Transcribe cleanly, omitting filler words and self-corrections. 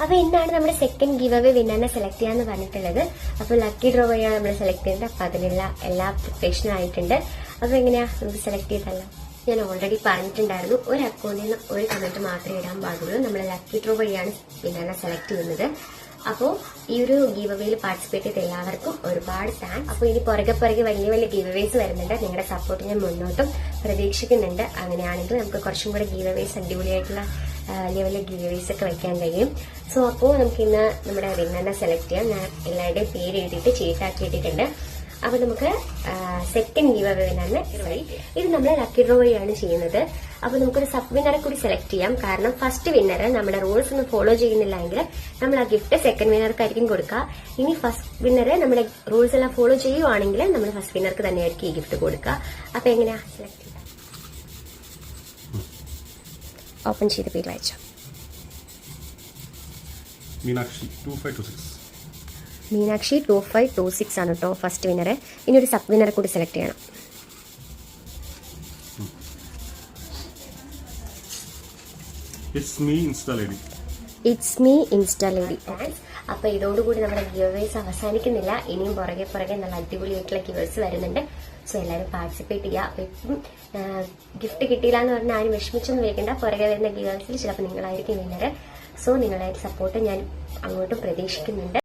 അപ്പൊ ഇന്നാണ് നമ്മുടെ സെക്കൻഡ് ഗിവ് അവേ വിന്നറിനെ സെലക്ട് ചെയ്യാന്ന് പറഞ്ഞിട്ടുള്ളത്. അപ്പൊ ലക്കി ഡ്രോ വഴിയാണ് നമ്മൾ സെലക്ട് ചെയ്യുന്നത്. അപ്പൊ അതിനുള്ള എല്ലാ പ്രിപ്പറേഷനും ആയിട്ടുണ്ട്. അപ്പൊ എങ്ങനെയാ നമുക്ക് സെലക്ട് ചെയ്തല്ലോ? ഞാൻ ഓൾറെഡി പറഞ്ഞിട്ടുണ്ടായിരുന്നു, ഒരു അക്കൗണ്ടിൽ നിന്ന് ഒരു കമന്റ് മാത്രമേ ഇടാൻ പാടുള്ളൂ. നമ്മൾ ലക്കി ഡ്രോ വഴിയാണ് വിന്നറിനെ സെലക്ട് ചെയ്യുന്നത്. അപ്പോൾ ഈ ഒരു ഗീവ് അവേയിൽ പാർട്ടിസിപ്പേറ്റ് ചെയ്ത എല്ലാവർക്കും ഒരുപാട് താങ്ക്സ്. അപ്പോൾ ഇനി പുറകെ വലിയ വലിയ ഗീവ് അവേസ് വരുന്നുണ്ട്. നിങ്ങളുടെ സപ്പോർട്ട് ഞാൻ മുന്നോട്ടും പ്രതീക്ഷിക്കുന്നുണ്ട്. അങ്ങനെയാണെങ്കിൽ നമുക്ക് കുറച്ചും കൂടെ ഗീവ് അവേസ് അടിപൊളിയായിട്ടുള്ള വലിയ ഗീവ് അവേസ് ഒക്കെ വെക്കാൻ കഴിയും. സോ അപ്പോൾ നമുക്ക് ഇന്ന് നമ്മുടെ വിന്നറിനെ സെലക്ട് ചെയ്യാം. ഞാൻ എല്ലാവരുടെയും പേര് എഴുതിയിട്ട് ചീട്ടാക്കി ഇട്ടിട്ടുണ്ട്. അപ്പൊ നമുക്ക് സെക്കൻഡ് ഗീവ് അവേ വിന്നറിന് ഇത് നമ്മൾ ലക്കി ഡ്രോ വഴിയാണ് ചെയ്യുന്നത്. അപ്പൊ നമുക്കൊരു സബ് വിന്നറെ കൂടി സെലക്ട് ചെയ്യാം. കാരണം ഫസ്റ്റ് വിന്നർ നമ്മുടെ റൂൾസ് ഒന്നും ഫോളോ ചെയ്യുന്നില്ല എങ്കിൽ നമ്മൾ ആ ഗിഫ്റ്റ് സെക്കൻഡ് വിന്നർക്കായിരിക്കും കൊടുക്കുക. ഇനി ഫസ്റ്റ് വിന്നർ നമ്മുടെ റൂൾസ് എല്ലാം ഫോളോ ചെയ്യുവാണെങ്കിൽ നമ്മൾ ഫസ്റ്റ് വിന്നർക്ക് തന്നെയായിരിക്കും ഈ ഗിഫ്റ്റ് കൊടുക്കുക. അപ്പൊ എങ്ങനെയാ സെലക്ട് ചെയ്യുക? ഓപ്പൺ ചെയ്ത പേര് വായിച്ചോ. മീനാക്ഷി 2526 ആണ് കേട്ടോ ഫസ്റ്റ് വിന്നർ. ഇനി ഒരു സബ് വിന്നറെ കൂടി സെലക്ട് ചെയ്യണം. It's me insta lady. അപ്പൊ ഇതോടുകൂടി നമ്മുടെ ഗിവേഴ്സ് അവസാനിക്കുന്നില്ല. ഇനിയും പുറകെ നല്ല അടിപൊളിയായിട്ടുള്ള ഗിവേഴ്സ് വരുന്നുണ്ട്. സോ എല്ലാവരും പാർട്ടിസിപ്പേറ്റ് ചെയ്യുക. അപ്പൊ ഇപ്പം ഗിഫ്റ്റ് കിട്ടിയില്ല എന്ന് പറഞ്ഞാൽ ആരും വിഷമിച്ചൊന്നും വെക്കണ്ട. പുറകെ വരുന്ന ഗിവേഴ്സിൽ ചിലപ്പോൾ നിങ്ങളായിരിക്കും വിന്നർ. സോ നിങ്ങളുടെ സപ്പോർട്ട് ഞാൻ അങ്ങോട്ടും പ്രതീക്ഷിക്കുന്നുണ്ട്.